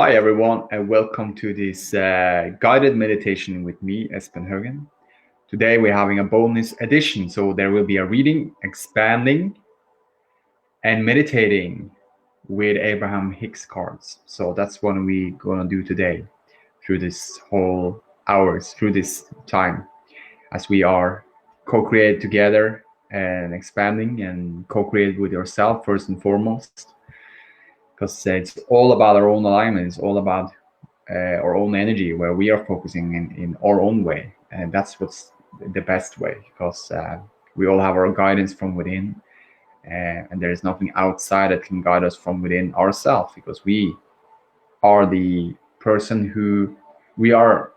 Hi everyone, and welcome to this guided meditation with me, Espen Haugen. Today we're having a bonus edition, so there will be a reading, expanding, and meditating with Abraham-Hicks cards. So that's what we're gonna do today, through this whole hours, through this time, as we are co-create together and expanding and co-create with yourself first and foremost, because it's all about our own alignment. It's all about our own energy, where we are focusing in our own way, and that's what's the best way, because we all have our guidance from within, and there is nothing outside that can guide us from within ourselves, because we are the person who we are,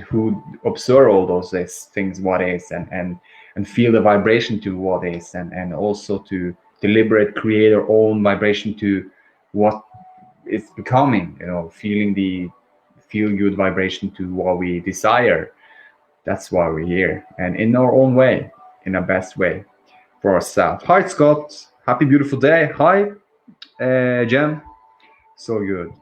who observe all those things, what is, and feel the vibration to what is, and also to deliberate create our own vibration to what is becoming, feeling the feel good vibration to what we desire. That's why we're here, and in our own way, in a best way for ourselves. Hi Scott, happy beautiful day. Hi Jen, so good.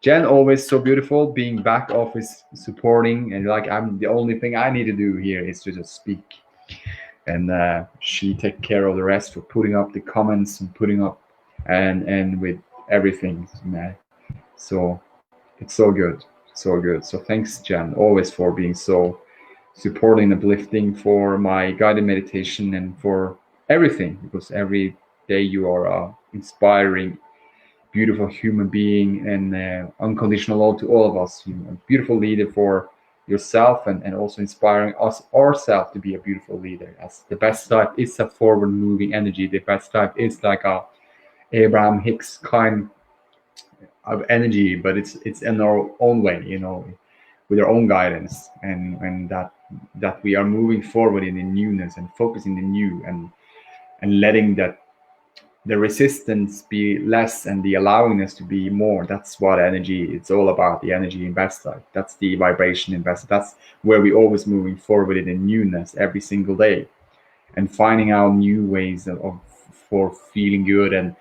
Jen, always so beautiful, being back office supporting, and like I'm the only thing I need to do here is to just speak, and she take care of the rest for putting up the comments and putting up and with everything. So it's so good, so good. So thanks, Jen, always for being so supporting, uplifting for my guided meditation and for everything, because every day you are inspiring, beautiful human being, and unconditional love to all of us. You're a beautiful leader for yourself, and also inspiring us ourselves to be a beautiful leader. As the best type is a forward moving energy. The best type is like a Abraham-Hicks kind of energy, but it's in our own way, with our own guidance, and that we are moving forward in the newness and focusing the new, and letting that the resistance be less and the allowingness to be more. That's what energy it's all about. The energy in best life, that's the vibration in best. That's where we always moving forward in the newness every single day, and finding out new ways of for feeling good, and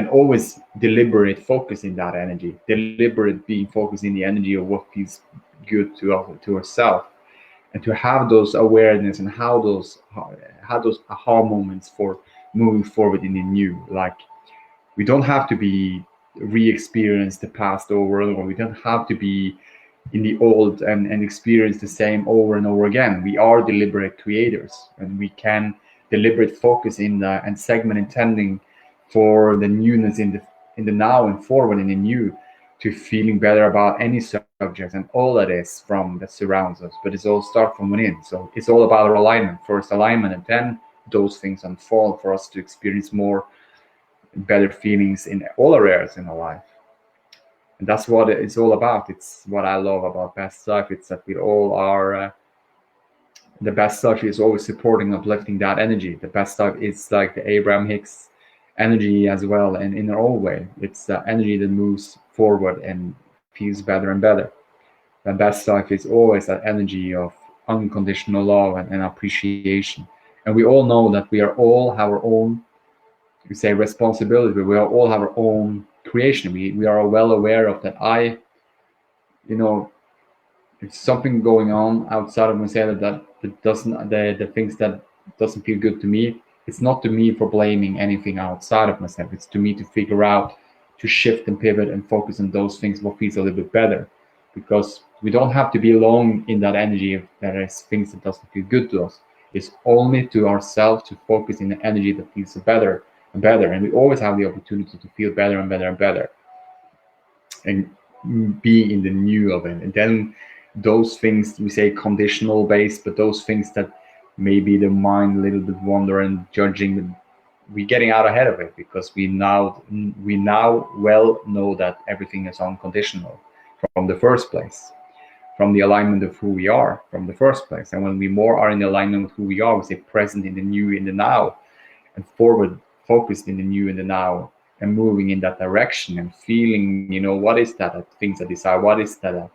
always deliberate focus in that energy, deliberate being focused in the energy of what feels good to ourselves, and to have those awareness, and how those aha moments for moving forward in the new. Like, we don't have to be re-experience the past over and over. We don't have to be in the old and experience the same over and over again. We are deliberate creators, and we can deliberate focus in the and segment intending for the newness in the now and forward in the new, to feeling better about any subject and all that is from that surrounds us. But it's all start from within. So it's all about our alignment. First alignment, and then those things unfold for us to experience more better feelings in all areas in our life. And that's what it's all about. It's what I love about best life. It's that we all are the best life is always supporting, uplifting that energy. The best life is like the Abraham-Hicks energy as well, and in our own way. It's the energy that moves forward and feels better and better. The best life is always that energy of unconditional love and appreciation. And we all know that we are all have our own, we say, responsibility, but we all have our own creation. We are well aware of that. If something going on outside of myself that doesn't, the things that doesn't feel good to me, it's not to me for blaming anything outside of myself. It's to me to figure out, to shift and pivot and focus on those things what feels a little bit better, because we don't have to be alone in that energy if there is things that doesn't feel good to us. It's only to ourselves to focus in the energy that feels better and better, and we always have the opportunity to feel better and better and better, and be in the new of it. And then those things we say conditional based, but those things that maybe the mind a little bit wander and judging, we getting out ahead of it, because we now well know that everything is unconditional from the first place, from the alignment of who we are from the first place. And when we more are in alignment with who we are, we say present in the new, in the now, and forward focused in the new, in the now, and moving in that direction, and feeling, what is that things I desire, what is that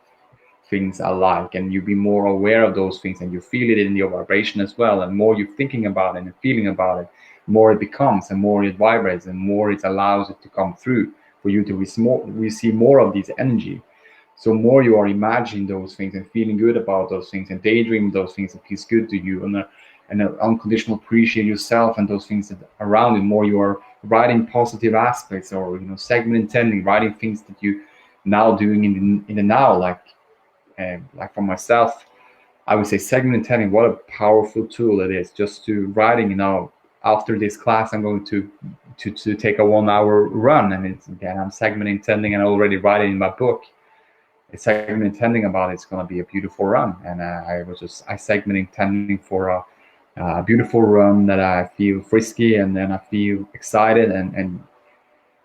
things I like, and you be more aware of those things, and you feel it in your vibration as well. And more you're thinking about it and feeling about it, more it becomes, and more it vibrates, and more it allows it to come through for you to receive more of this energy. So more you are imagining those things and feeling good about those things and daydreaming those things that feels good to you, and unconditional appreciate yourself and those things that around you. More you are writing positive aspects, or segment intending, writing things that you now doing in the now, like for myself, I would say segment intending, what a powerful tool it is. Just to writing, after this class, I'm going to take a 1 hour run, and again, I'm segment intending and already writing in my book. It's segment intending about it's going to be a beautiful run, and I segment intending for a beautiful run that I feel frisky, and then I feel excited,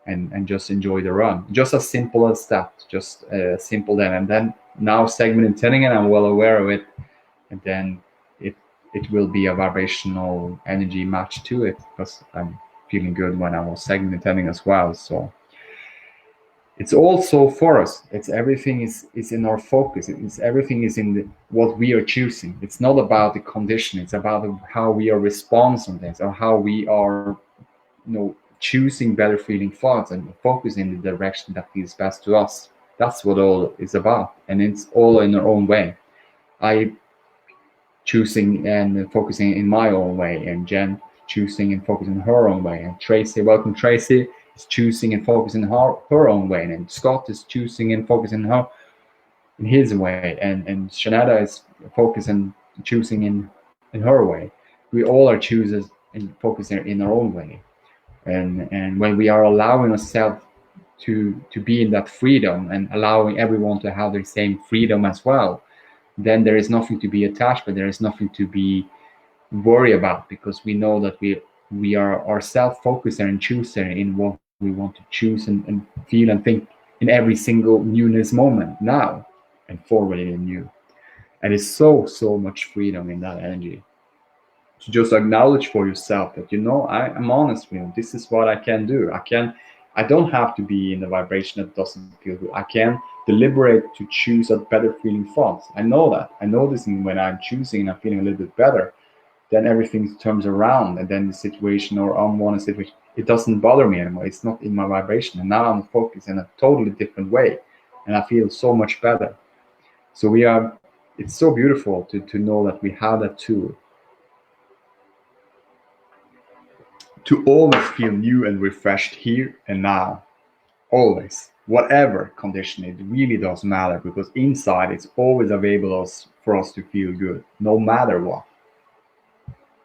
and just enjoy the run. Just as simple as that. Just simple then, and then now segment intending, and I'm well aware of it, and then it will be a vibrational energy match to it, because I'm feeling good when I was segment intending as well. So it's also for us. It's everything is in our focus. Everything is in what we are choosing. It's not about the condition. It's about how we are responding to things, or how we are, choosing better feeling thoughts and focusing in the direction that feels best to us. That's what all is about, and it's all in our own way. I choosing and focusing in my own way, and Jen choosing and focusing her own way, and Tracy, welcome Tracy, is choosing and focusing her own way, and Scott is choosing and focusing in his way, and Shanada is focusing, choosing in her way. We all are choosers and focusing in our own way, and when we are allowing ourselves to be in that freedom, and allowing everyone to have the same freedom as well, then there is nothing to be attached, but there is nothing to be worried about, because we know that we are ourselves focused and chooser in what we want to choose and feel and think in every single newness moment now and forward in the new. And it's so much freedom in that energy to just acknowledge for yourself that I'm honest with you. This is what I can do. I don't have to be in a vibration that doesn't feel good. I can deliberate to choose a better feeling thoughts. I know that. I know this, and when I'm choosing and I'm feeling a little bit better, then everything turns around, and then the situation or unwanted situation, it doesn't bother me anymore. It's not in my vibration, and now I'm focused in a totally different way, and I feel so much better. So it's so beautiful to know that we have that tool to always feel new and refreshed here and now. Always, whatever condition, it really does matter, because inside it's always available for us to feel good, no matter what.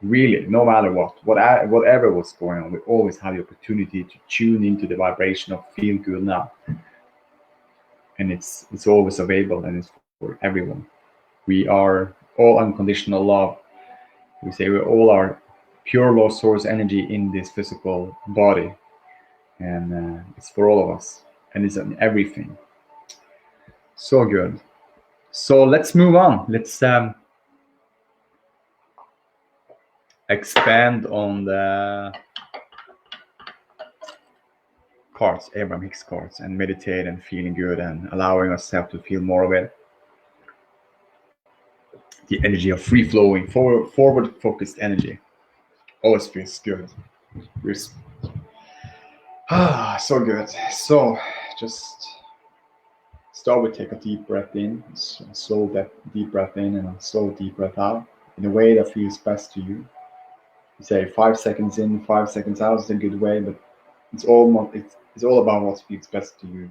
Really, no matter whatever was going on, we always have the opportunity to tune into the vibration of feel good now, and it's always available, and it's for everyone. We are all unconditional love. We say we all are pure law source energy in this physical body, and it's for all of us, and it's in everything. So good. So let's move on. Let's expand on the cards, Abraham-Hicks cards, and meditate and feeling good and allowing ourselves to feel more of it. The energy of free flowing, forward focused energy. Always feels good. So good. So just start with take a deep breath in, slow that deep breath in, and a slow deep breath out in a way that feels best to you. You say 5 seconds in, 5 seconds out is a good way, but it's all about what feels best to you.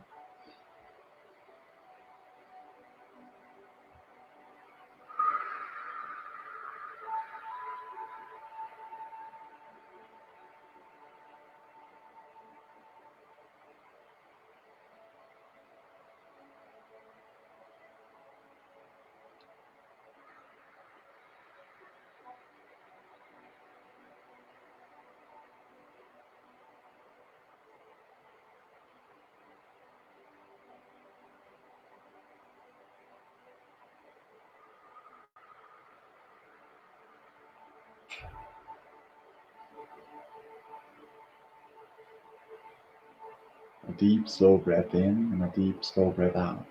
A deep, slow breath in and a deep, slow breath out.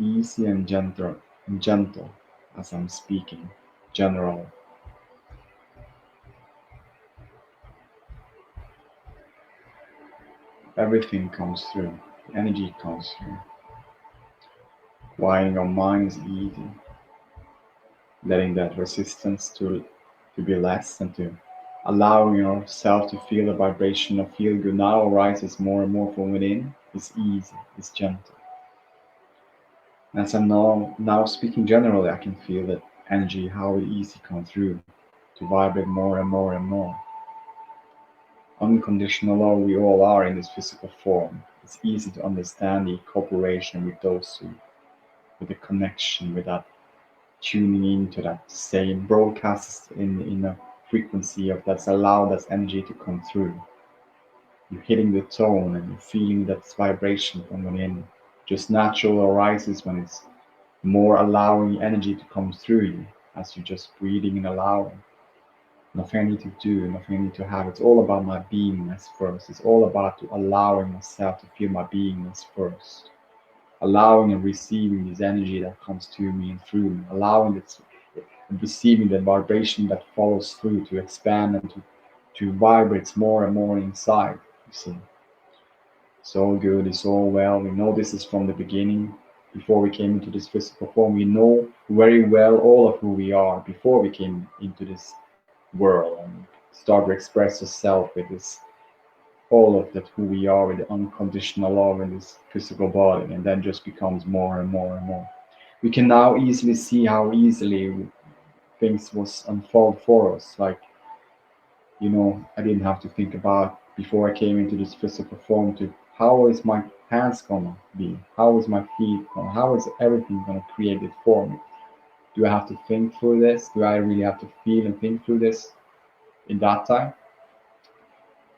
Easy and gentle as I'm speaking. general. Everything comes through. The energy comes through. Quieting our mind is easy. Letting that resistance to be less and to allowing yourself to feel the vibration of feel good now arises more and more from within is easy, is gentle. And as I'm now speaking generally, I can feel that energy, how it easy come through to vibrate more and more and more. Unconditional love we all are in this physical form. It's easy to understand the cooperation with those two, with the connection, with that tuning into that same broadcast in a frequency of that's allowed that energy to come through. You're hitting the tone and you're feeling that vibration from within. Just natural arises when it's more allowing energy to come through you as you're just breathing and allowing. Nothing I need to do, nothing I need to have. It's all about my beingness first. It's all about allowing myself to feel my beingness first. Allowing and receiving this energy that comes to me and through me. Allowing this and receiving the vibration that follows through to expand and to vibrate more and more inside. You see. It's all good, it's all well. We know this is from the beginning. Before we came into this physical form, we know very well all of who we are before we came into this world and start to express yourself with this all of that who we are with the unconditional love in this physical body, and then just becomes more and more and more. We can now easily see how easily things was unfold for us. Like, I didn't have to think about before I came into this physical form to how is my hands gonna be, how is my feet gonna, how is everything gonna create it for me. Do I have to think through this? Do I really have to feel and think through this in that time?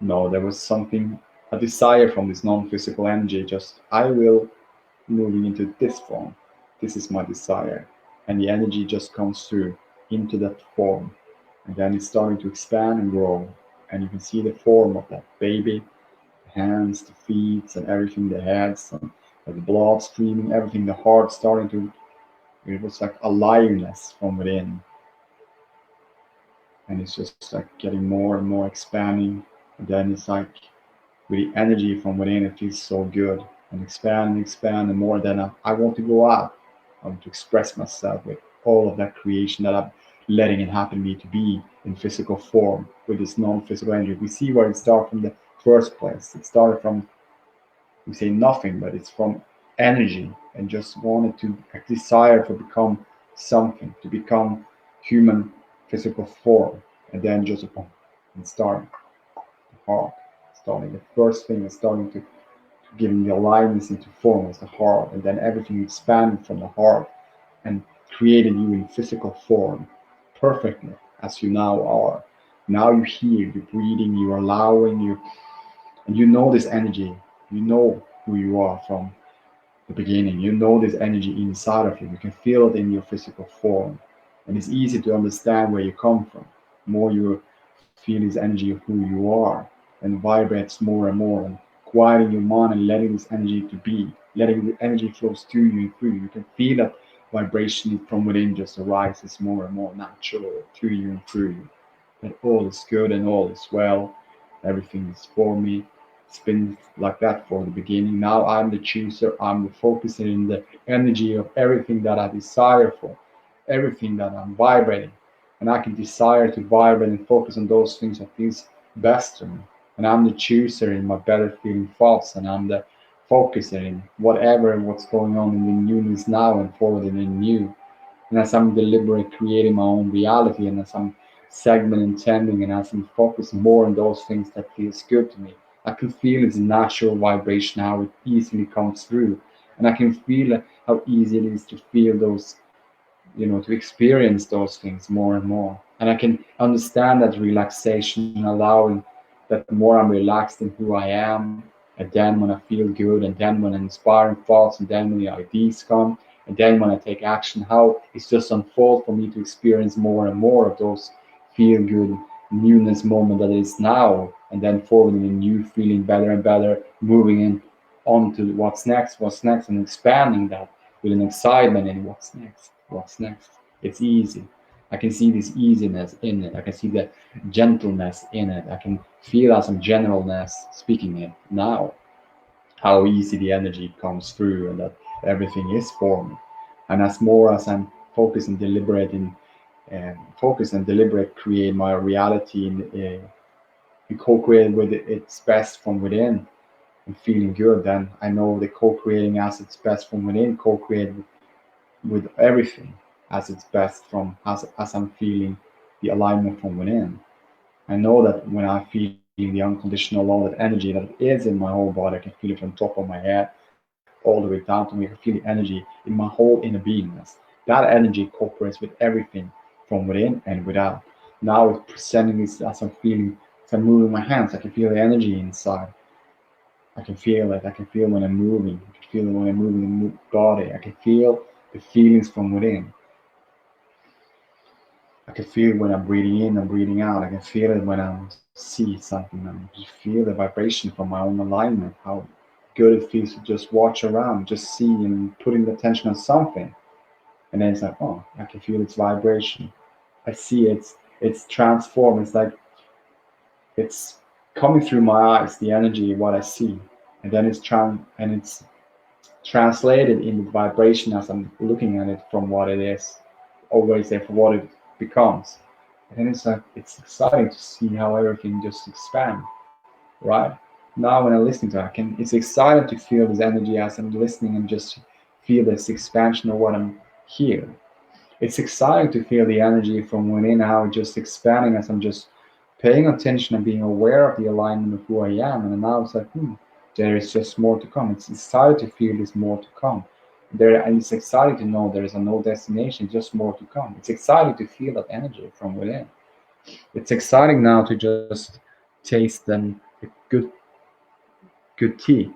No, there was something, a desire from this non-physical energy, just I will moving into this form. This is my desire. And the energy just comes through into that form. And then it's starting to expand and grow. And you can see the form of that baby, the hands, the feet, and everything, the heads, and the blood streaming, everything, the heart starting to, it was like aliveness from within. And it's just like getting more and more expanding. And then it's like with the energy from within, it feels so good and expand, and more than I want to go out. I want to express myself with all of that creation that I'm letting it happen to me to be in physical form with this non-physical energy. We see where it started from the first place. It started from, we say nothing, but it's from energy and just wanted to desire to become something, to become human physical form, and then just and start the heart. Starting the first thing is starting to giving the aliveness into form as the heart, and then everything expanded from the heart and created you in physical form perfectly as you now are. Now you're here, you're breathing, you're allowing, and you know this energy, you know who you are from the beginning, you know this energy inside of you, you can feel it in your physical form, and it's easy to understand where you come from. The more you feel this energy of who you are, and vibrates more and more, and quieting your mind and letting this energy to be, letting the energy flows to you and through you. You can feel that vibration from within just arises more and more natural to you and through you. That all is good and all is well. Everything is for me. It's been like that for the beginning. Now I'm the chooser. I'm the focusing in the energy of everything that I desire for, everything that I'm vibrating. And I can desire to vibrate and focus on those things that feels best to me. And I'm the chooser in my better feeling thoughts, and I'm the focuser in whatever what's going on in the newness now and forward in the new. And as I'm deliberate creating my own reality, and as I'm segment intending, and as I'm focusing more on those things that feels good to me, I can feel its natural vibration, how it easily comes through. And I can feel how easy it is to feel those, to experience those things more and more. And I can understand that relaxation, allowing that more I'm relaxed in who I am, and then when I feel good, and then when inspiring thoughts, and then when the ideas come, and then when I take action, how it's just unfold for me to experience more and more of those feel good newness moment that is now, and then forward in a new feeling better and better, moving in on to what's next, and expanding that with an excitement in what's next. It's easy. I can see this easiness in it. I can see the gentleness in it. I can feel some generalness speaking it now. How easy the energy comes through and that everything is for me. And as more as I'm focused and deliberating, create my reality and co-create with its best from within and feeling good, then I know the co-creating as its best from within, co-create with everything as its best from as I'm feeling the alignment from within. I know that when I feel the unconditional love, that energy that is in my whole body, I can feel it from top of my head all the way down to me. I can feel the energy in my whole inner beingness. That energy cooperates with everything from within and without. Now it's presenting this as I'm feeling, as I'm moving my hands, I can feel the energy inside. I can feel it. I can feel when I'm moving. I can feel it when I'm moving the body. I can feel the feelings from within. I can feel it when I'm breathing in and breathing out. I can feel it when I see something. I just feel the vibration from my own alignment. How good it feels to just watch around, just see and putting the attention on something. And then it's like, oh, I can feel its vibration. I see it's transformed. It's like it's coming through my eyes, the energy, what I see, and then it's translated in the vibration as I'm looking at it from what it is, always there for what it becomes. And then it's like it's exciting to see how everything just expands, right? Now when I'm listening to it, it's exciting to feel this energy as I'm listening and just feel this expansion of what I'm hearing. It's exciting to feel the energy from within, how it's just expanding as I'm just paying attention and being aware of the alignment of who I am. And now it's like, there is just more to come. It's exciting to feel there's more to come. And it's exciting to know there is a no destination, just more to come. It's exciting to feel that energy from within. It's exciting now to just taste them good tea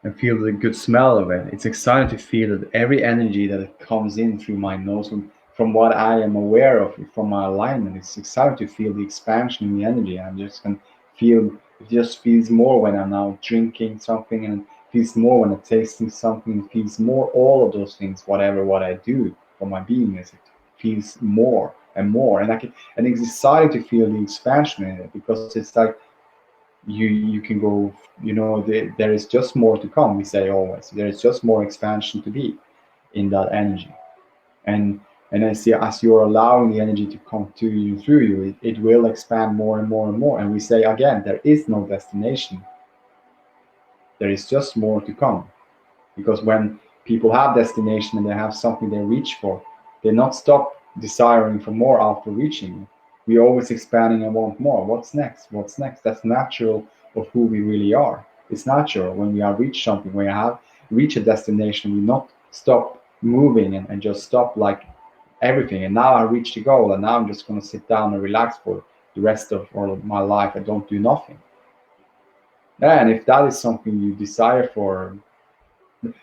and feel the good smell of it. It's exciting to feel that every energy that comes in through my nose from what I am aware of, from my alignment, it's exciting to feel the expansion in the energy. I'm just going to feel, it just feels more when I'm now drinking something, and it feels more when I'm tasting something, it feels more all of those things, whatever what I do for my beingness, it feels more and more. And it's exciting to feel the expansion in it, because it's like, you can go, there is just more to come, we say always. There is just more expansion to be in that energy. And as you're allowing the energy to come to you through you, it will expand more and more and more. And we say again, there is no destination, there is just more to come. Because when people have destination and they have something they reach for, they not stop desiring for more after reaching. We're always expanding and want more. What's next? What's next? That's natural of who we really are. It's natural when we have reached something, when we have reached a destination, we not stop moving and just stop like everything. And now I reached the goal, and now I'm just going to sit down and relax for the rest of all of my life. I don't do nothing. And if that is something you desire for,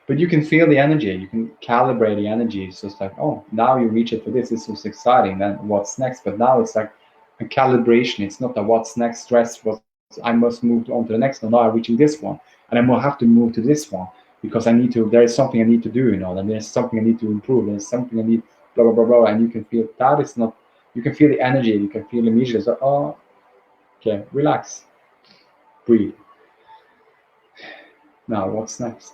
but you can feel the energy, you can calibrate the energy. It's just like, oh, now you reach it for this was exciting, then what's next? But now it's like a calibration. It's not a what's next stress, what I must move on to the next one. Now I'm reaching this one, and I will have to move to this one because I need to, there is something I need to do, and there's something I need to improve, there's something I need, blah blah blah blah. And you can feel that is not, you can feel the energy, you can feel immediately. So, oh, okay, relax, breathe. Now what's next?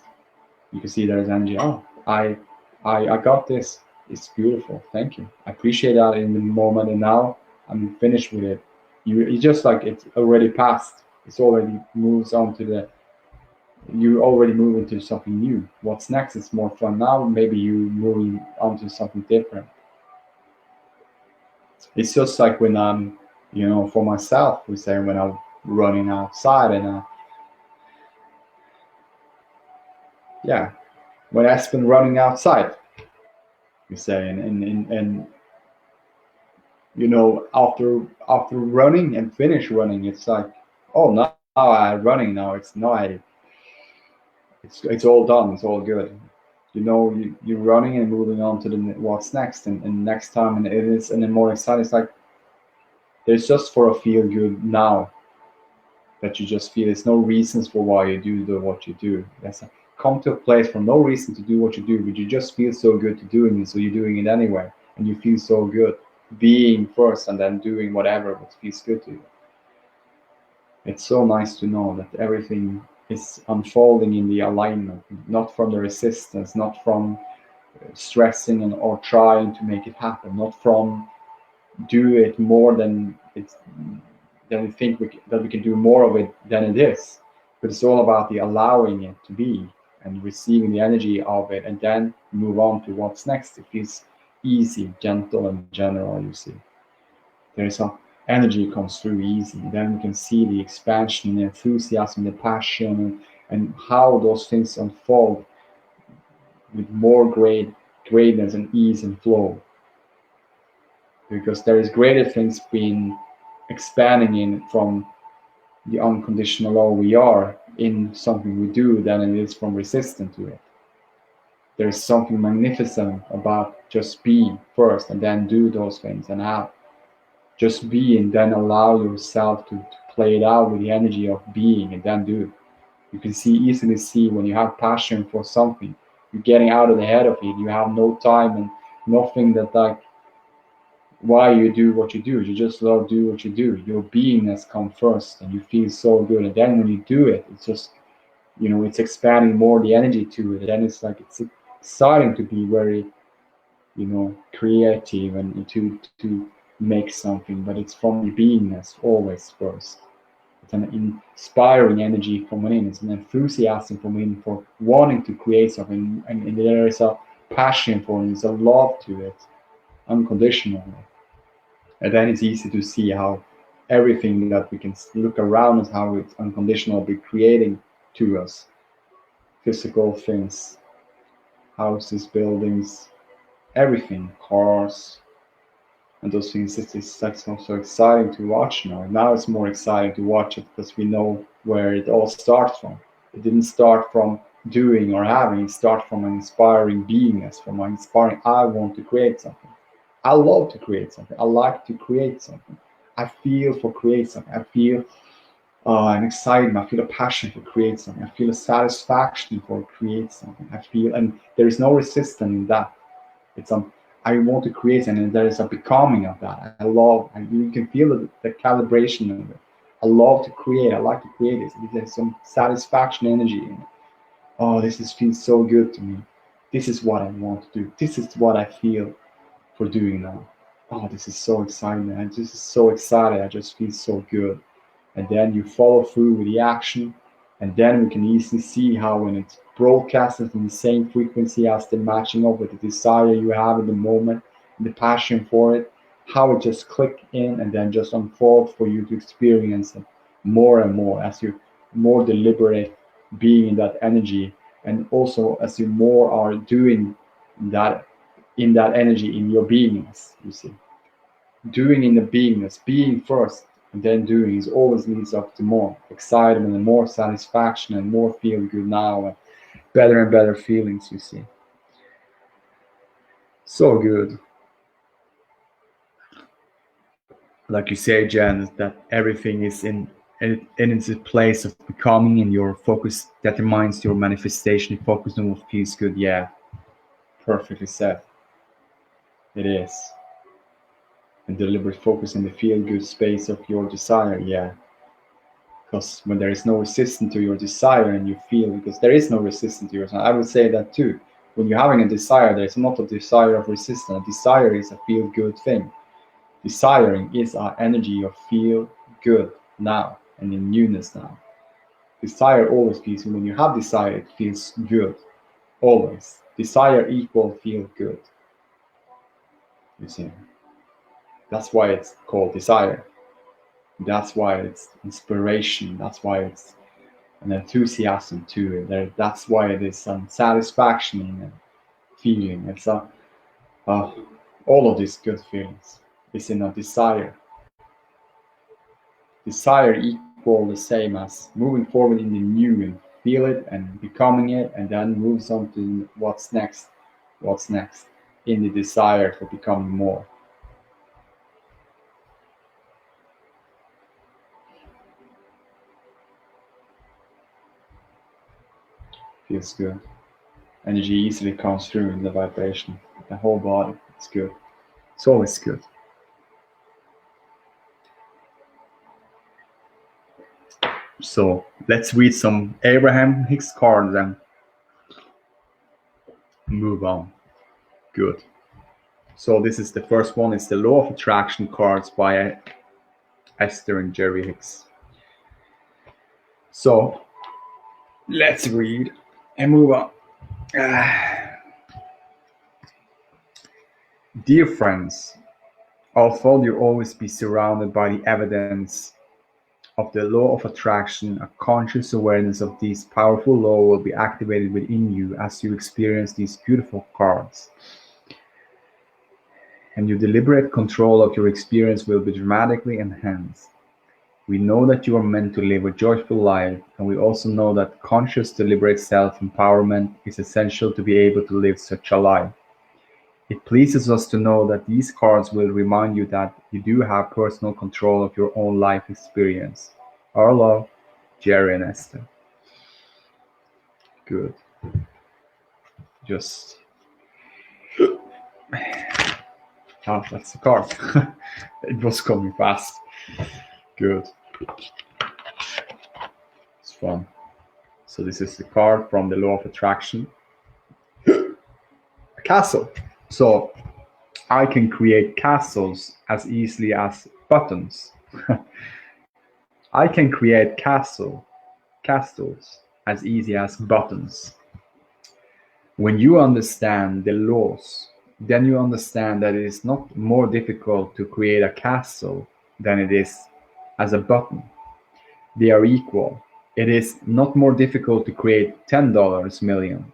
You can see there's energy. Oh, I got this. It's beautiful. Thank you. I appreciate that in the moment, and now I'm finished with it. You just like it's already passed. It's already moves on to the. You already move into something new. What's next is more fun now. Maybe you moving on to something different. It's just like when I'm, for myself, we say when I'm running outside and yeah, when Espen running outside, we say, and after running and finish running, it's like, oh, now I'm running. Now it's all done. It's all good. You're running and moving on to the what's next and next time, and it is, and then more exciting. It's like there's just for a feel good now that you just feel. There's no reasons for why you do what you do. That's come to a place for no reason to do what you do, but you just feel so good to doing it, so you're doing it anyway, and you feel so good being first and then doing whatever what feels good to you. It's so nice to know that everything is unfolding in the alignment, not from the resistance, not from stressing or trying to make it happen, not from do it more than it's than we think that we can do more of it than it is. But it's all about the allowing it to be and receiving the energy of it, and then move on to what's next. It feels easy, gentle, and general. You see, there is some energy comes through easy. Then we can see the expansion, the enthusiasm, the passion, and how those things unfold with more greatness and ease and flow. Because there is greater things being expanding in from the unconditional all we are in something we do than it is from resistant to it. There is something magnificent about just being first and then do those things and have just be and then allow yourself to play it out with the energy of being and then do it. You can easily see when you have passion for something, you're getting out of the head of it. You have no time and nothing that like why you do what you do. You just love do what you do. Your beingness comes first and you feel so good. And then when you do it, it's just, it's expanding more the energy to it. And then it's like, it's exciting to be very, creative and to make something, but it's from your beingness always first. It's an inspiring energy from within. It's an enthusiasm from within for wanting to create something. And there is a passion for it. There's a love to it, unconditionally. And then it's easy to see how everything that we can look around us, how it's unconditional, be creating to us. Physical things, houses, buildings, everything, cars, and those things. It's like so exciting to watch now. Now it's more exciting to watch it because we know where it all starts from. It didn't start from doing or having, it started from an inspiring beingness, from an inspiring, I want to create something. I love to create something. I like to create something. I feel for create something. I feel an excitement. I feel a passion for create something. I feel a satisfaction for create something. I feel, and there is no resistance in that. It's I want to create, and there is a becoming of that. I love, and you can feel the calibration of it. I love to create. I like to create it. There's some satisfaction energy in it. Oh, feels so good to me. This is what I want to do. This is what I feel for doing now. Oh, this is so exciting. I'm just so excited. I just feel so good. And then you follow through with the action. And then we can easily see how when it's broadcasted in the same frequency as the matching up with the desire you have in the moment, the passion for it, how it just click in and then just unfold for you to experience it more and more as you more deliberate being in that energy. And also as you more are doing that in that energy in your beingness, you see. Doing in the beingness, being first and then doing is always leads up to more excitement and more satisfaction and more feel good now and better feelings, you see. So good. Like you say, Jen, that everything is in its place of becoming, and your focus determines your manifestation. You focus on what feels good. Yeah, perfectly said. It is. And deliberate focus in the feel good space of your desire. Yeah, because when there is no resistance to your desire and you feel, because there is no resistance to yours, I would say that too. When you're having a desire, there's not a desire of resistance. A desire is a feel good thing. Desiring is our energy of feel good now and in newness now. Desire always feels, when you have desire, it feels good. Always. Desire equal feel good. You see. That's why it's called desire. That's why it's inspiration. That's why it's an enthusiasm to it. That's why it is some satisfaction in it, feeling. It's all of these good feelings is in a desire. Desire equal the same as moving forward in the new and feel it and becoming it, and then move on to what's next. What's next in the desire for becoming more. Feels good. Energy easily comes through in the vibration. The whole body. It's good. It's always good. So let's read some Abraham-Hicks cards and move on. Good. So this is the first one. It's the Law of Attraction cards by Esther and Jerry Hicks. So let's read and move on. Dear friends, although you'll always be surrounded by the evidence of the law of attraction, a conscious awareness of this powerful law will be activated within you as you experience these beautiful cards. And your deliberate control of your experience will be dramatically enhanced. We know that you are meant to live a joyful life, and we also know that conscious, deliberate self-empowerment is essential to be able to live such a life. It pleases us to know that these cards will remind you that you do have personal control of your own life experience. Our love, Jerry and Esther. Good. Just... Oh, that's the card. It was coming fast. Good. It's fun. So this is the card from the law of attraction. A castle. So I can create castles as easily as buttons. I can create castles as easy as buttons. When you understand the laws, then you understand that it is not more difficult to create a castle than it is as a button. They are equal. It is not more difficult to create $10 million.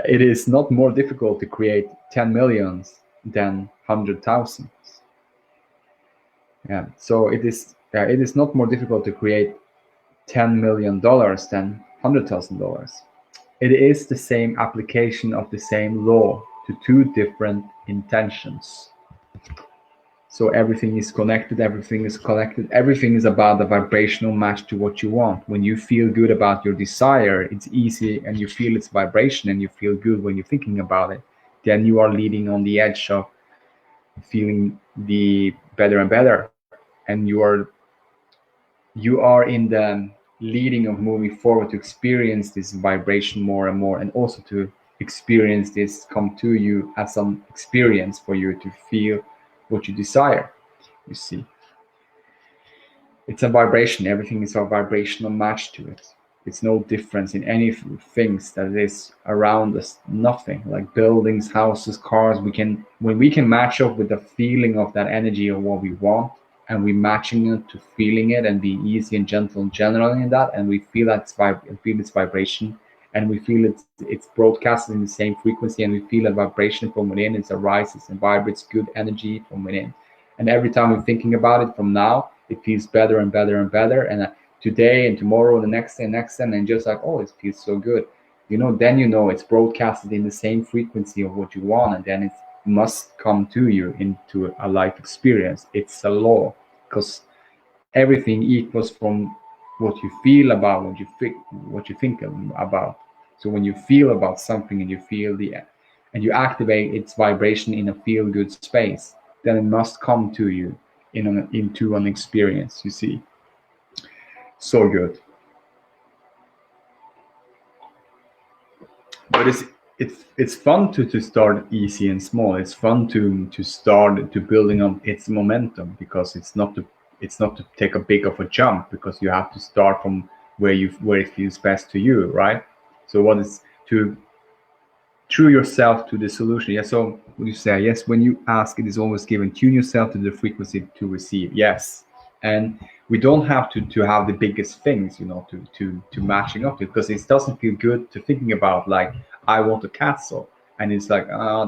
It is not more difficult to create 10 millions than 100,000. Yeah. So it is not more difficult to create $10 million than $100,000. It is the same application of the same law to two different intentions. So everything is connected, everything is connected, everything is about the vibrational match to what you want. When you feel good about your desire, it's easy, and you feel its vibration, and you feel good when you're thinking about it, then you are leading on the edge of feeling the better and better. And you are in the leading of moving forward to experience this vibration more and more, and also to experience this come to you as some experience for you to feel what you desire. You see, it's a vibration. Everything is a vibrational match to it. It's no difference in any things that is around us. Nothing like buildings, houses, cars. When we can match up with the feeling of that energy of what we want, and we matching it to feeling it, and be easy and gentle and general in that, and we feel that feel its vibration, and we feel it's broadcasted in the same frequency, and we feel a vibration from within. It arises and vibrates good energy from within. And every time we're thinking about it from now, it feels better and better and better. And today and tomorrow, the next day, and just like, oh, it feels so good. Then it's broadcasted in the same frequency of what you want, and then it must come to you into a life experience. It's a law, because everything equals from what you feel about what you think about. So when you feel about something, and you feel and you activate its vibration in a feel-good space, then it must come to you into an experience. You see, so good. But it's fun to start easy and small. It's fun to start to building up its momentum, because it's not to take a big of a jump, because you have to start from where it feels best to you, right? So what is to true yourself to the solution? Yeah. So when you say yes, when you ask, it is always given. Tune yourself to the frequency to receive. Yes. And we don't have to have the biggest things, to matching up to, because it doesn't feel good to thinking about, like, I want a castle, and it's like,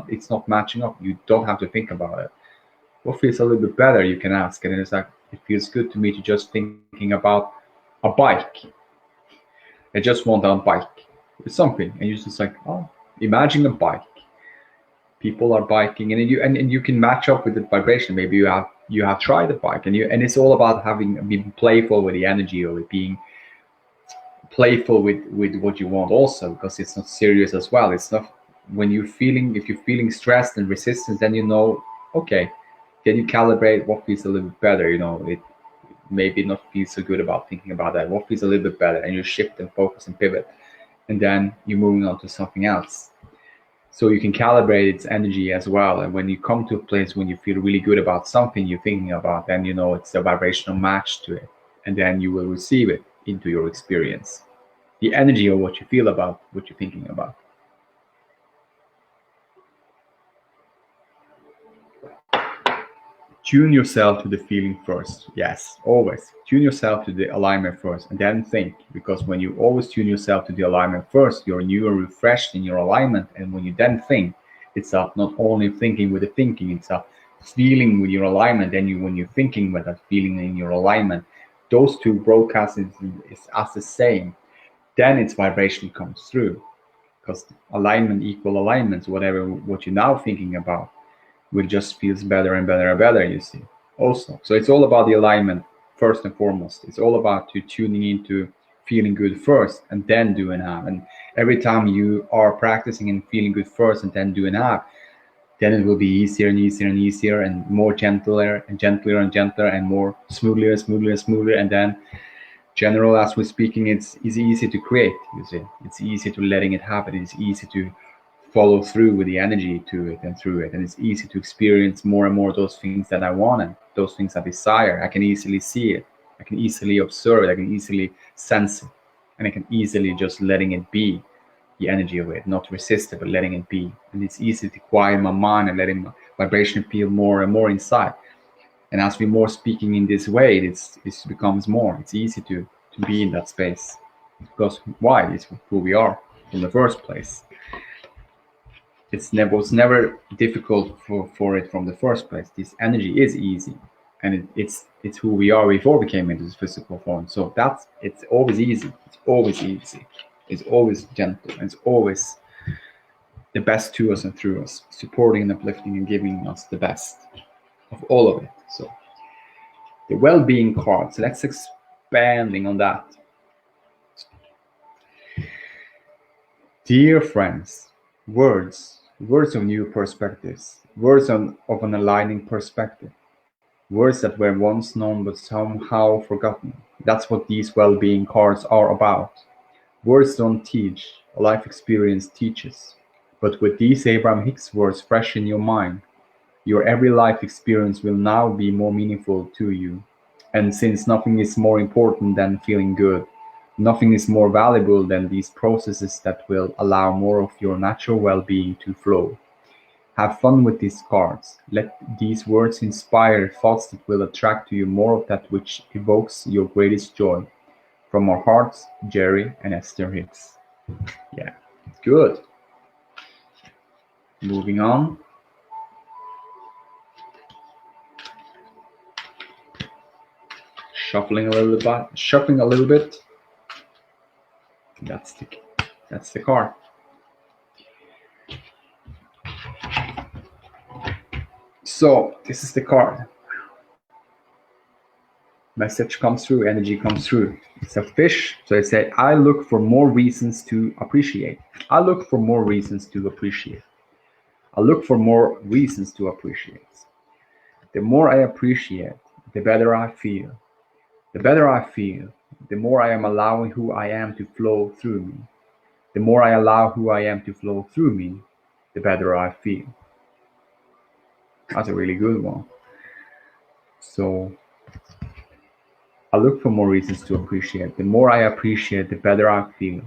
it's not matching up. You don't have to think about it. What feels a little bit better, you can ask, and it's like, it feels good to me to just thinking about a bike. I just want a bike. It's something, and you're just like, oh, imagine a bike. People are biking, and you can match up with the vibration. Maybe you have tried the bike, and it's all about being playful with the energy of it, being playful with what you want also, because it's not serious as well. It's not when you're feeling, if you're feeling stressed and resistance, then you know, okay, then you calibrate what feels a little bit better. You know, it maybe not feel so good about thinking about that. What feels a little bit better, and you shift and focus and pivot, and then you're moving on to something else. So you can calibrate its energy as well. And when you come to a place when you feel really good about something you're thinking about, then you know it's a vibrational match to it, and then you will receive it into your experience. The energy of what you feel about what you're thinking about. Tune yourself to the feeling first. Yes, always. Tune yourself to the alignment first and then think. Because when you always tune yourself to the alignment first, you're new and refreshed in your alignment. And when you then think, it's not only thinking with the thinking, it's a feeling with your alignment. Then when you're thinking with that feeling in your alignment, those two broadcasts is as the same. Then its vibration comes through. Because alignment equal alignments, whatever what you're now thinking about will just feels better and better and better, you see, also. So it's all about the alignment first and foremost. It's all about you tuning into feeling good first and then do and have. And every time you are practicing and feeling good first and then do and have, then it will be easier and easier and easier and more gentler and gentler and gentler and more smoothly and smoother and smoother. And then general as we're speaking, it's easy to create, you see. It's easy to letting it happen. It's easy to follow through with the energy to it and through it, and it's easy to experience more and more those things that I want and those things I desire. I can easily see it, I can easily observe it, I can easily sense it, and I can easily just letting it be, the energy of it, not resist it but letting it be. And it's easy to quiet my mind and letting my vibration feel more and more inside. And as we're more speaking in this way, it becomes more, it's easy to be in that space, because why? It's who we are in the first place. Was never difficult for it from the first place. This energy is easy, and it's who we are before we came into this physical form. So it's always easy. It's always easy. It's always gentle. And it's always the best to us and through us, supporting and uplifting and giving us the best of all of it. So the well-being card. So let's expanding on that. Dear friends, words of new perspectives, words of an aligning perspective, words that were once known but somehow forgotten. That's what these well-being cards are about. Words don't teach, a life experience teaches. But with these Abraham-Hicks words fresh in your mind, your every life experience will now be more meaningful to you. And since nothing is more important than feeling good, nothing is more valuable than these processes that will allow more of your natural well-being to flow. Have fun with these cards. Let these words inspire thoughts that will attract to you more of that which evokes your greatest joy. From our hearts, Jerry and Esther Hicks. Yeah, good. Moving on. Shuffling a little bit. That's the card. So this is the card. Message comes through, energy comes through. It's a fish. So I say, I look for more reasons to appreciate. I look for more reasons to appreciate. I look for more reasons to appreciate. The more I appreciate, the better I feel. The better I feel, the more I am allowing who I am to flow through me. The more I allow who I am to flow through me, the better I feel. That's a really good one. So I look for more reasons to appreciate. The more I appreciate, the better I feel.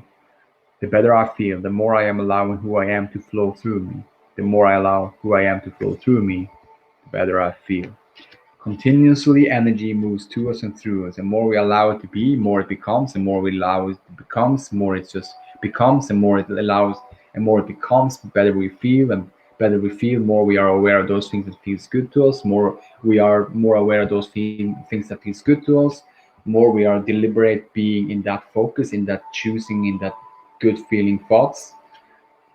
The better I feel, the more I am allowing who I am to flow through me. The more I allow who I am to flow through me, the better I feel. Continuously, energy moves to us and through us. The more we allow it to be, more it becomes. The more we allow it to become, more it just becomes. The more it allows, and more it becomes, better we feel. And better we feel, more we are aware of those things that feels good to us. More we are more aware of those things that feels good to us. More we are deliberate being in that focus, in that choosing, in that good feeling thoughts.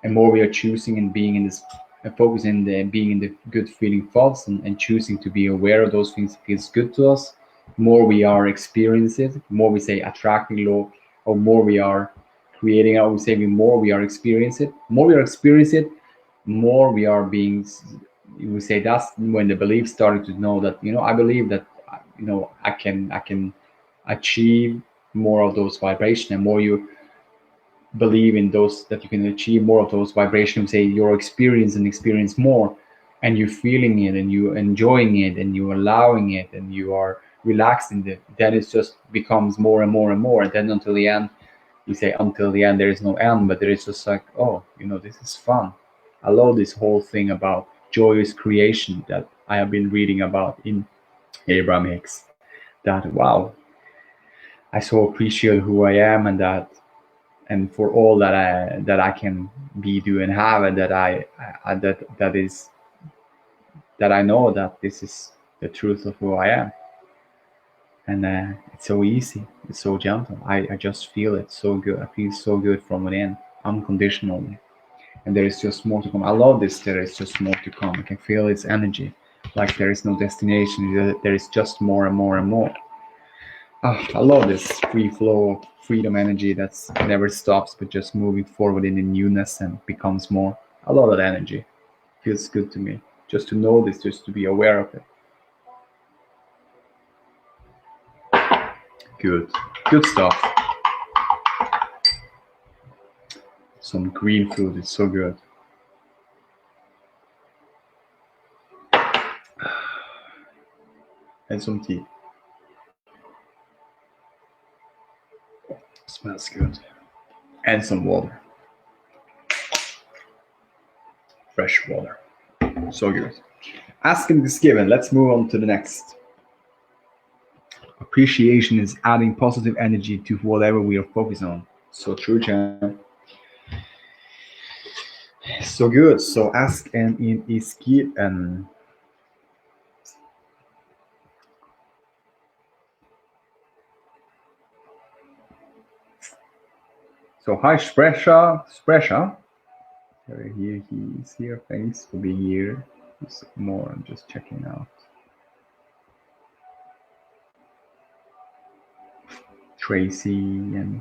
And more we are choosing and being in this and focusing on being in the good feeling thoughts and choosing to be aware of those things that feels good to us, more we are experiencing it, more we say attracting law or more we are creating, I would say, the more we are experiencing it, more we are being, you would say, that's when the belief started to know that, I believe that, I can achieve more of those vibrations. And more you believe in those, that you can achieve more of those vibrations, say you're experience more, and you're feeling it, and you're enjoying it, and you're allowing it, and you are relaxing it, then it just becomes more and more and more. And then until the end, you say, until the end there is no end, but there is just like, oh, this is fun. I love this whole thing about joyous creation that I have been reading about in Abraham-Hicks. That, wow, I so appreciate who I am, and that, and for all that I can be, do, and have, and that that I know that this is the truth of who I am. And it's so easy, it's so gentle. I just feel it so good. I feel so good from within, unconditionally. And there is just more to come. I love this. There is just more to come. I can feel its energy. Like there is no destination. There is just more and more and more. I love this free flow, freedom energy that's never stops, but just moving forward in the newness and becomes more. I love that energy. Feels good to me. Just to know this, just to be aware of it. Good stuff. Some green food is so good. And some tea. Smells good. And some water. Fresh water. So good. Asking is given. Let's move on to the next. Appreciation is adding positive energy to whatever we are focused on. So true, Chan. So good. So ask and in is given. So hi, Spresha. Here he is here. Thanks for being here. There's more. I'm just checking out. Tracy, and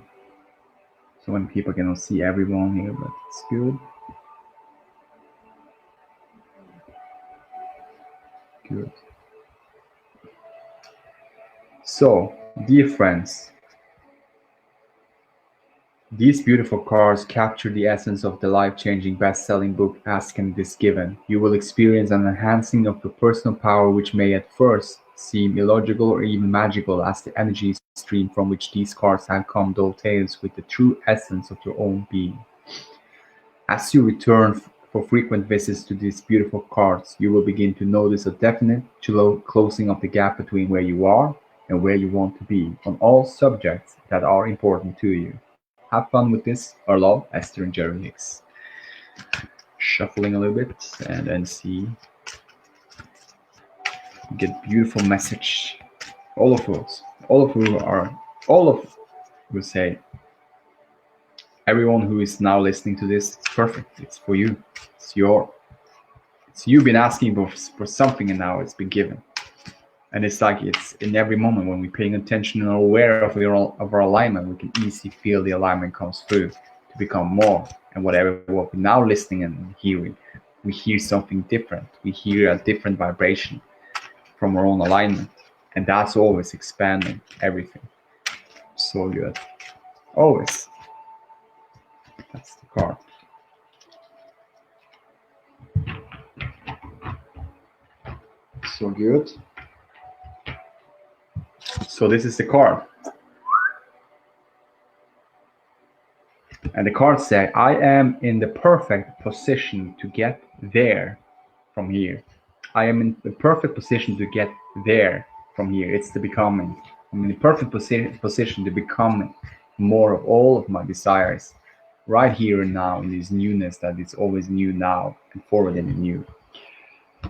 so many people cannot see everyone here, but it's good. Good. So, dear friends, these beautiful cards capture the essence of the life-changing best-selling book Ask and It Is Given. You will experience an enhancing of your personal power, which may at first seem illogical or even magical, as the energy stream from which these cards have come dovetails with the true essence of your own being. As you return for frequent visits to these beautiful cards, you will begin to notice a definite closing of the gap between where you are and where you want to be on all subjects that are important to you. Have fun with this. Our love, Esther and Jerry Hicks. Shuffling a little bit and then see. Get beautiful message. All of you say, everyone who is now listening to this, it's perfect. It's for you. It's you've been asking for something, and now it's been given. And it's like it's in every moment when we're paying attention and are aware of our alignment, we can easily feel the alignment comes through to become more. And what we're now listening and hearing, we hear something different. We hear a different vibration from our own alignment. And that's always expanding everything. So good. Always. That's the card. So good. So this is the card. And the card says, I am in the perfect position to get there from here. I am in the perfect position to get there from here. It's the becoming. I'm in the perfect position to become more of all of my desires right here and now, in this newness that it's always new now and forward in the new.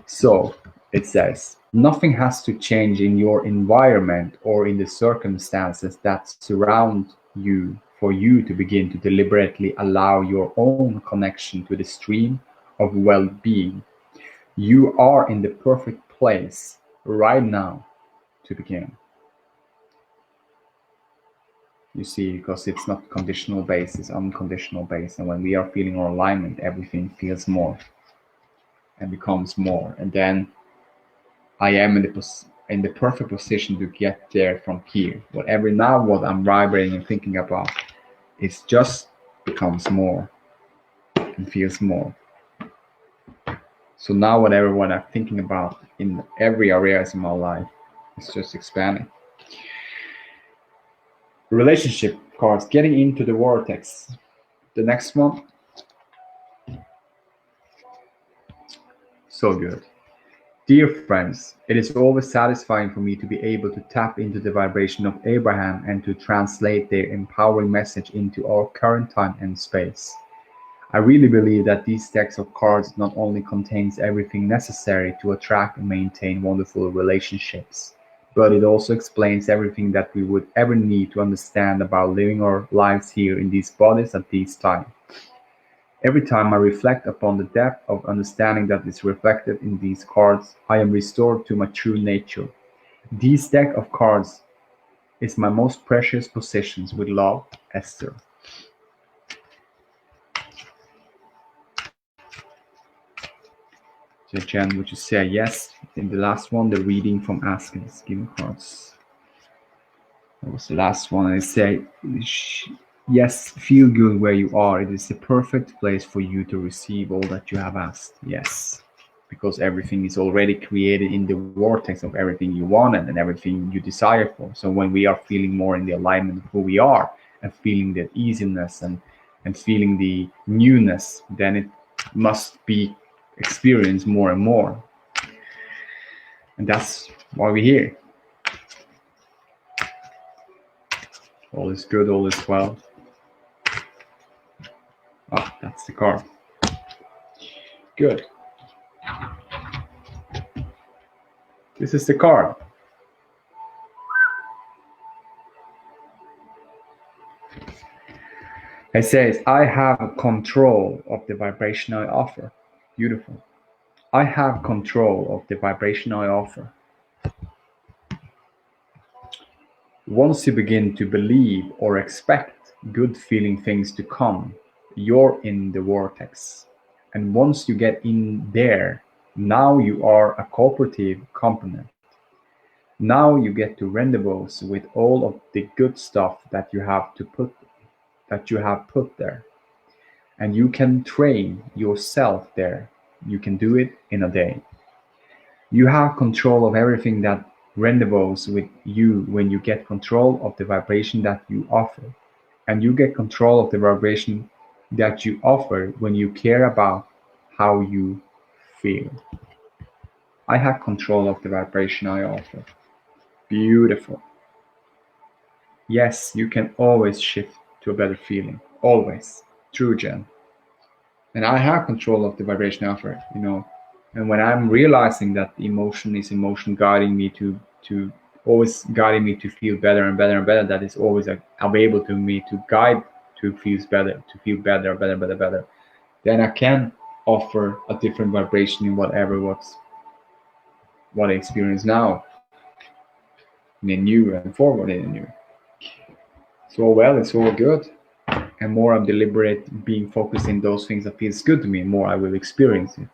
So it says, nothing has to change in your environment or in the circumstances that surround you for you to begin to deliberately allow your own connection to the stream of well-being. You are in the perfect place right now to begin. You see, because it's not conditional based, it's unconditional based. And when we are feeling our alignment, everything feels more and becomes more. And then I am in the perfect position to get there from here. Whatever now what I'm vibrating and thinking about, it just becomes more and feels more. So now whatever what I'm thinking about in every areas in my life, it's just expanding. Relationship cards, getting into the vortex. The next one. So good. Dear friends, it is always satisfying for me to be able to tap into the vibration of Abraham and to translate their empowering message into our current time and space. I really believe that these decks of cards not only contains everything necessary to attract and maintain wonderful relationships, but it also explains everything that we would ever need to understand about living our lives here in these bodies at this time. Every time I reflect upon the depth of understanding that is reflected in these cards, I am restored to my true nature. This deck of cards is my most precious possessions. With love, Esther. So Jen, would you say yes? In the last one, the reading from Asking Scheme Cards. That was the last one. I say, yes, feel good where you are. It is the perfect place for you to receive all that you have asked. Yes, because everything is already created in the vortex of everything you wanted and everything you desire for. So when we are feeling more in the alignment of who we are and feeling the easiness and feeling the newness, then it must be experienced more and more. And that's why we're here. All is good, all is well. Ah, that's the card. Good. This is the card. It says, I have control of the vibration I offer. Beautiful. I have control of the vibration I offer. Once you begin to believe or expect good feeling things to come, you're in the vortex. And once you get in there, now you are a cooperative component. Now you get to rendezvous with all of the good stuff that you have put there. And you can train yourself there. You can do it in a day. You have control of everything that rendezvous with you when you get control of the vibration that you offer. And you get control of the vibration that you offer when you care about how you feel. I have control of the vibration I offer. Beautiful. Yes, you can always shift to a better feeling. Always. True, Jen. And I have control of the vibration I offer, you know. And when I'm realizing that emotion is emotion guiding me to always guiding me to feel better and better and better, that is always available to me to guide to feel better, better, then I can offer a different vibration in what I experience now in a new and forward in a new. So well, it's all good. And more I'm deliberate being focused in those things that feels good to me, more I will experience it.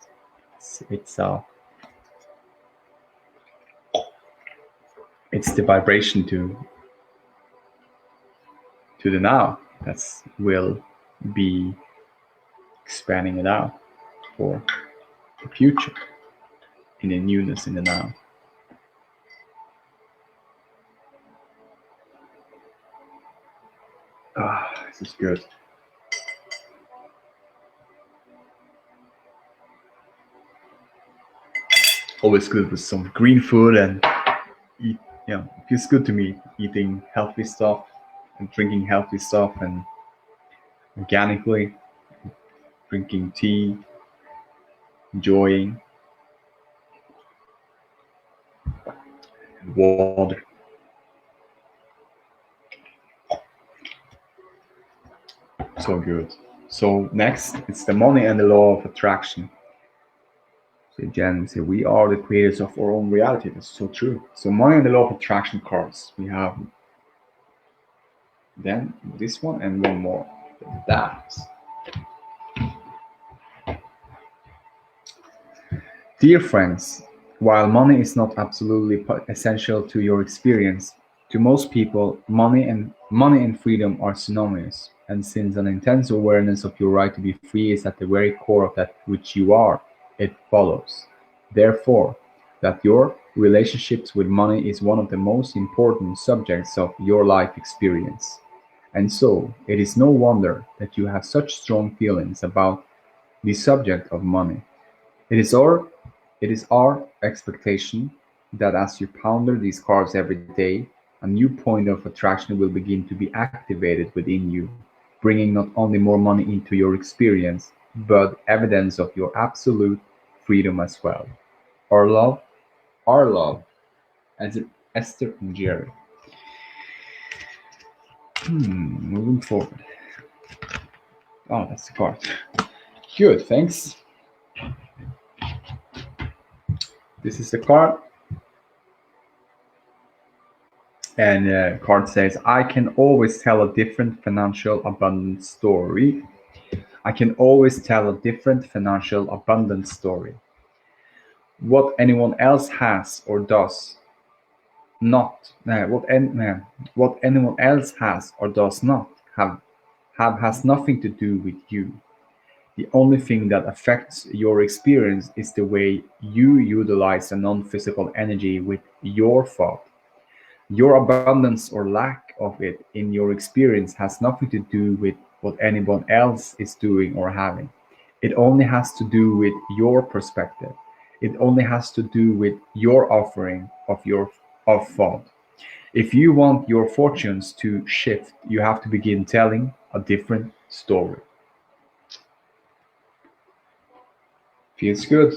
It's the vibration to the now that will be expanding it out for the future in the newness in the now. Ah, this is good. Always good with some green food and eat. Yeah, it feels good to me eating healthy stuff and drinking healthy stuff and organically drinking tea, enjoying water. So good. So next, it's the money and the law of attraction. So Jen said, we are the creators of our own reality. That's so true. So money and the law of attraction cards. We have Then this one and one more. That. Dear friends, while money is not absolutely essential to your experience, to most people, money and freedom are synonymous. And since an intense awareness of your right to be free is at the very core of that which you are, it follows, therefore, that your relationships with money is one of the most important subjects of your life experience. And so, it is no wonder that you have such strong feelings about the subject of money. It is our it is our expectation that as you ponder these cards every day, a new point of attraction will begin to be activated within you, bringing not only more money into your experience, but evidence of your absolute freedom as well. Our love, our love, as in Esther and Jerry. Moving forward. Oh, that's the card. Good, thanks. This is the card. And card says, I can always tell a different financial abundance story. I can always tell a different financial abundance story. What anyone else has or does not, what anyone else has or does not have has nothing to do with you. The only thing that affects your experience is the way you utilize the non-physical energy with your thought. Your abundance or lack of it in your experience has nothing to do with what anyone else is doing or having. It only has to do with your perspective. It only has to do with your offering of thought. If you want your fortunes to shift, you have to begin telling a different story. Feels good.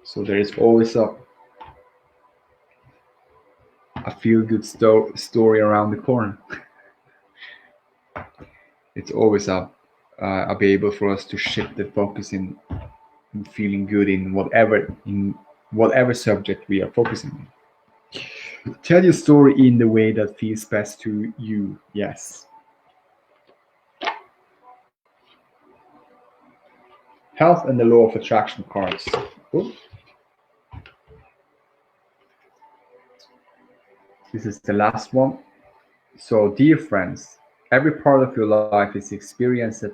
So there is always a feel good story around the corner. It's always a be able for us to shift the focus in feeling good in whatever subject we are focusing on. Tell your story in the way that feels best to you. Yes. Health and the law of attraction cards. Ooh. This is the last one. So, dear friends, every part of your life is experienced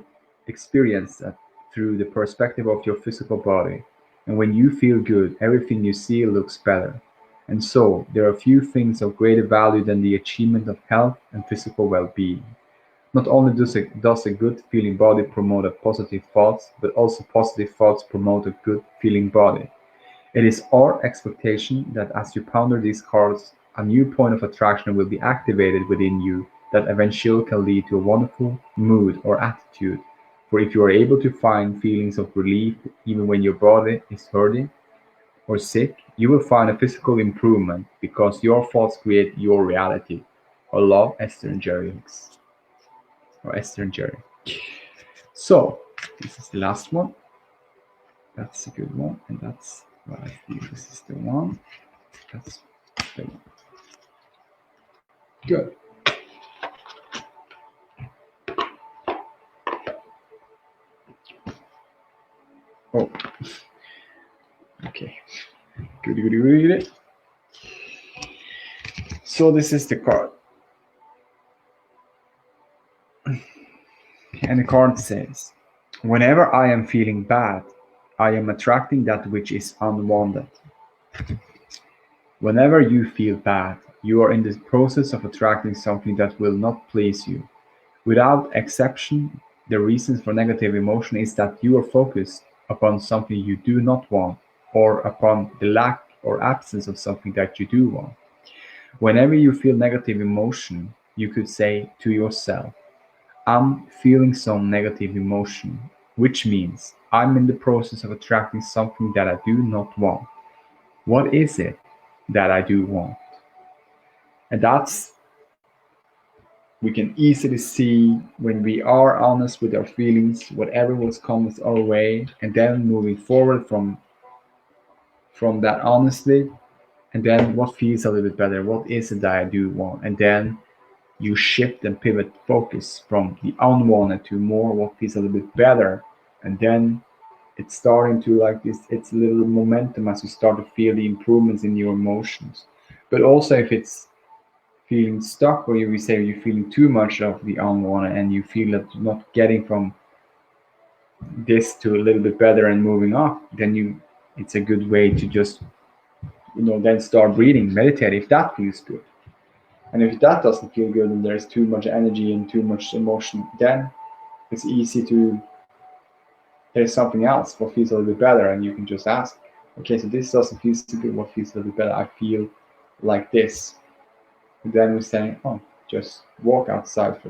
through the perspective of your physical body. And when you feel good, everything you see looks better. And so, there are few things of greater value than the achievement of health and physical well-being. Not only does a good feeling body promote a positive thoughts, but also positive thoughts promote a good feeling body. It is our expectation that as you ponder these cards, a new point of attraction will be activated within you that eventually can lead to a wonderful mood or attitude. For if you are able to find feelings of relief even when your body is hurting or sick, you will find a physical improvement because your thoughts create your reality. I love Esther and Jerry Hicks. Or Esther and Jerry. So, this is the last one. That's a good one, and that's what I feel. This is the one. That's the one. Good. Oh, okay. Good. So this is the card. And the card says, whenever I am feeling bad, I am attracting that which is unwanted. Whenever you feel bad, you are in the process of attracting something that will not please you. Without exception, the reason for negative emotion is that you are focused upon something you do not want, or upon the lack or absence of something that you do want. Whenever you feel negative emotion, you could say to yourself, I'm feeling some negative emotion, which means I'm in the process of attracting something that I do not want. What is it that I do want? And that's we can easily see when we are honest with our feelings, whatever was comes our way, and then moving forward from that honestly, and then what feels a little bit better, what is it that I do want, and then you shift and pivot focus from the unwanted to more what feels a little bit better. And then it's starting to like this, it's a little momentum as you start to feel the improvements in your emotions. But also if it's feeling stuck, or you say you're feeling too much of the unwanted and you feel that you're not getting from this to a little bit better and moving off, then it's a good way to just then start breathing, meditate if that feels good. And if that doesn't feel good and there's too much energy and too much emotion, then it's easy to, there's something else what feels a little bit better, and you can just ask, okay, so this doesn't feel so good, what feels a little bit better? I feel like this. And then we say, oh, just walk outside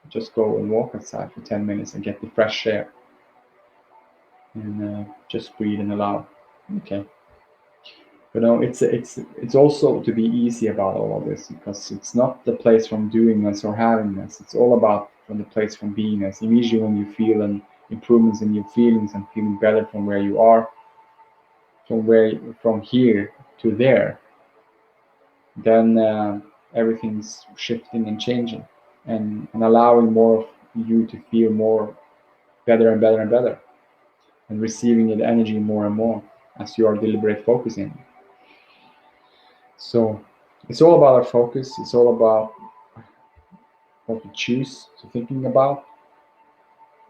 just go and walk outside for 10 minutes and get the fresh air. And just breathe and allow. Okay. But no, it's also to be easy about all of this, because it's not the place from doingness or havingness. It's all about from the place from beingness. Immediately when you feel an improvements in your feelings and feeling better from where you are, from here to there, then everything's shifting and changing, and allowing more of you to feel more better and better and better, and receiving the energy more and more as you are deliberate focusing. So it's all about our focus. It's all about what we choose to thinking about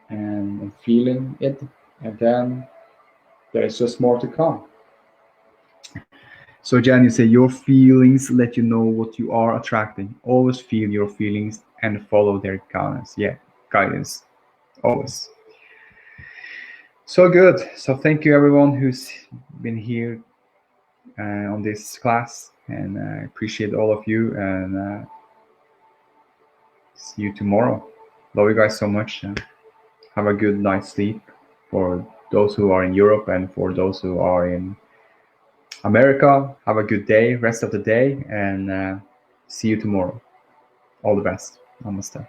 and feeling it, and then there's just more to come. So Jan, you say your feelings let you know what you are attracting. Always feel your feelings and follow their guidance. Yeah, guidance, always. So good. So thank you everyone who's been here on this class, and I appreciate all of you, and see you tomorrow. Love you guys so much. Have a good night's sleep for those who are in Europe, and for those who are in America. Have a good day, rest of the day, and see you tomorrow. All the best. Namaste.